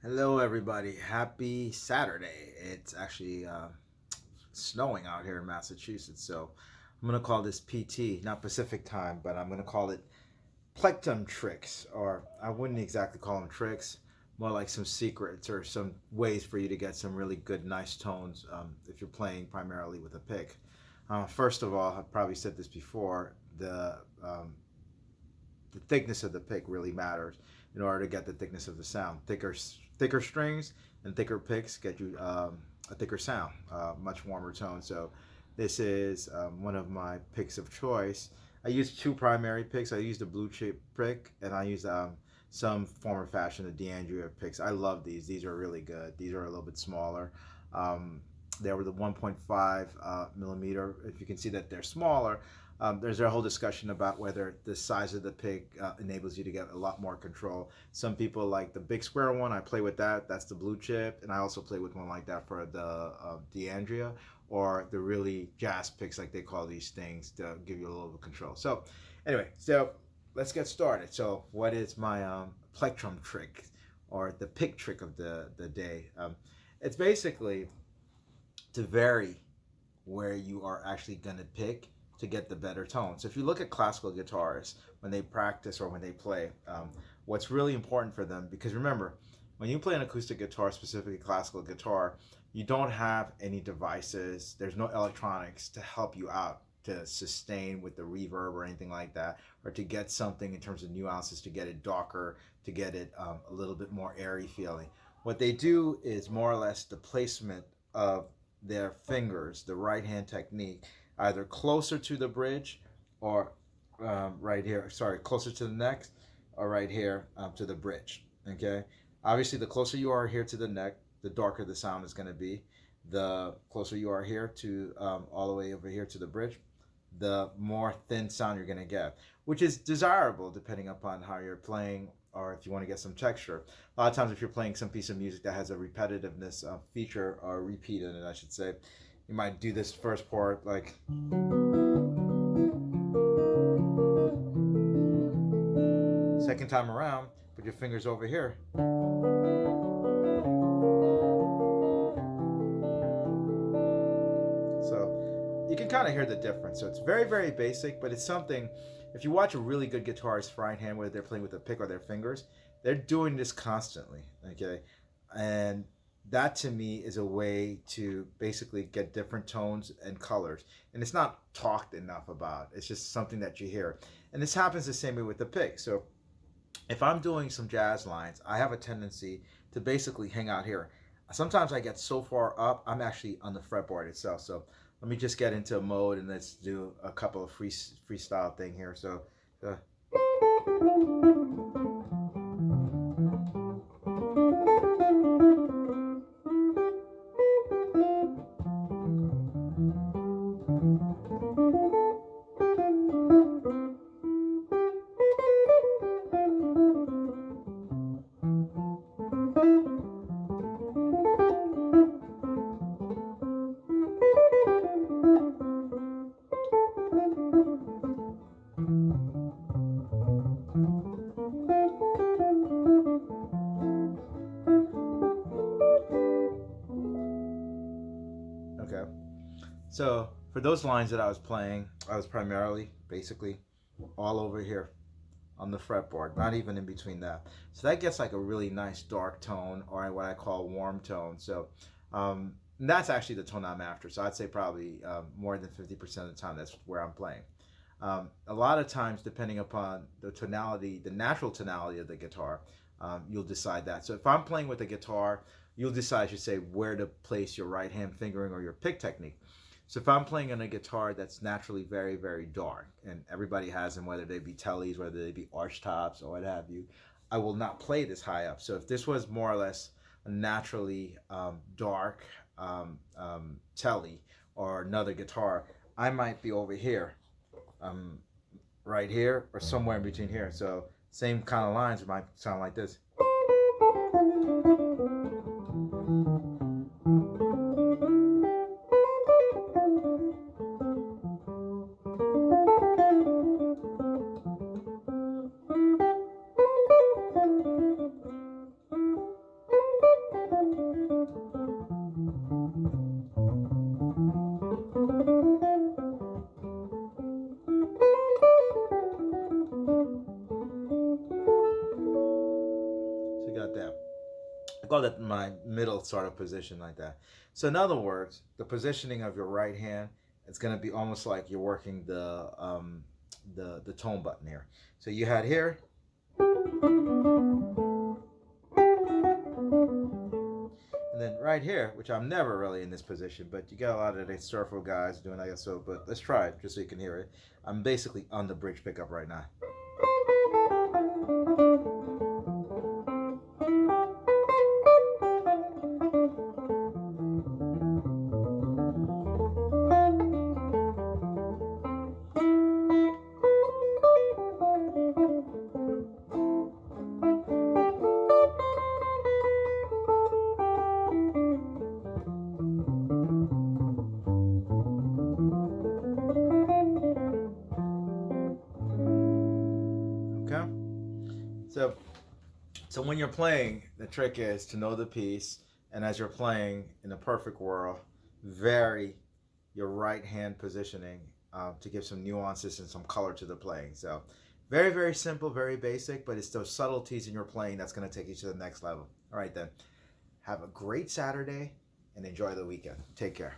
Hello, everybody. Happy Saturday. It's actually snowing out here in Massachusetts, so I'm going to call this PT, not Pacific time, but I'm going to call it plectrum tricks, or I wouldn't exactly call them tricks, more like some secrets or some ways for you to get some really good, nice tones if you're playing primarily with a pick. First of all, I've probably said this before, the thickness of the pick really matters in order to get the thickness of the sound. Thicker strings and thicker picks get you a thicker sound, much warmer tone. So this is one of my picks of choice. I use two primary picks. I use the blue chip pick, and I use some form or fashion the D'Andrea picks. I love these. These are really good. These are a little bit smaller. They were the 1.5 millimeter. If you can see that they're smaller, there's a whole discussion about whether the size of the pick enables you to get a lot more control. Some people like the big square one. I play with that. That's the blue chip, and I also play with one like that for the D'Andrea, or the really jazz picks, like they call these things, to give you a little bit of control. So, anyway, so let's get started. So, what is my plectrum trick, or the pick trick of the day? It's basically to vary where you are actually going to pick to get the better tone. So if you look at classical guitarists when they practice or when they play, what's really important for them, because remember, when you play an acoustic guitar, specifically classical guitar, you don't have any devices. There's no electronics to help you out to sustain with the reverb or anything like that, or to get something in terms of nuances, to get it darker, to get it a little bit more airy feeling. What they do is more or less the placement of their fingers, the right hand technique, either closer to the bridge or right here, sorry, closer to the neck, or right here to the bridge. Okay. Obviously, the closer you are here to the neck, the darker the sound is going to be. The closer you are here to all the way over here to the bridge, the more thin sound you're going to get, which is desirable depending upon how you're playing, or if you want to get some texture. A lot of times, if you're playing some piece of music that has a repetitiveness feature, or repeat in it, I should say, you might do this first part like second time around, put your fingers over here. So you can kind of hear the difference. So it's very, very basic, but it's something. If you watch a really good guitarist right hand, whether they're playing with a pick or their fingers, they're doing this constantly. Okay, and that to me is a way to basically get different tones and colors. And it's not talked enough about. It's just something that you hear. And this happens the same way with the pick. So if I'm doing some jazz lines, I have a tendency to basically hang out here. Sometimes I get so far up, I'm actually on the fretboard itself. So let me just get into a mode and let's do a couple of freestyle thing here. So, uh, okay. So for those lines that I was playing, I was primarily, basically, all over here on the fretboard, not even in between that. So that gets like a really nice dark tone, or what I call warm tone. So and that's actually the tone I'm after. So I'd say probably more than 50% of the time that's where I'm playing. A lot of times, depending upon the tonality, the natural tonality of the guitar, you'll decide that. So if I'm playing with a guitar, you'll decide, I should say, where to place your right hand fingering or your pick technique. So if I'm playing on a guitar that's naturally very, very dark, and everybody has them, whether they be tellies, whether they be arch tops, or what have you, I will not play this high up. So if this was more or less a naturally dark telly or another guitar, I might be over here, um, right here, or somewhere in between here. So same kind of lines might sound like this. got that. I call that my middle sort of position like that. So in other words, the positioning of your right hand, it's going to be almost like you're working the tone button here. So you had here, and then right here, which I'm never really in this position, but you got a lot of the surfer guys doing that. So, but let's try it just so you can hear it. I'm basically on the bridge pickup right now. Okay. So, so when you're playing, the trick is to know the piece, and as you're playing in a perfect world, vary your right hand positioning to give some nuances and some color to the playing. So, very, very simple, very basic, but it's those subtleties in your playing that's going to take you to the next level. All right, then. Have a great Saturday and enjoy the weekend. Take care.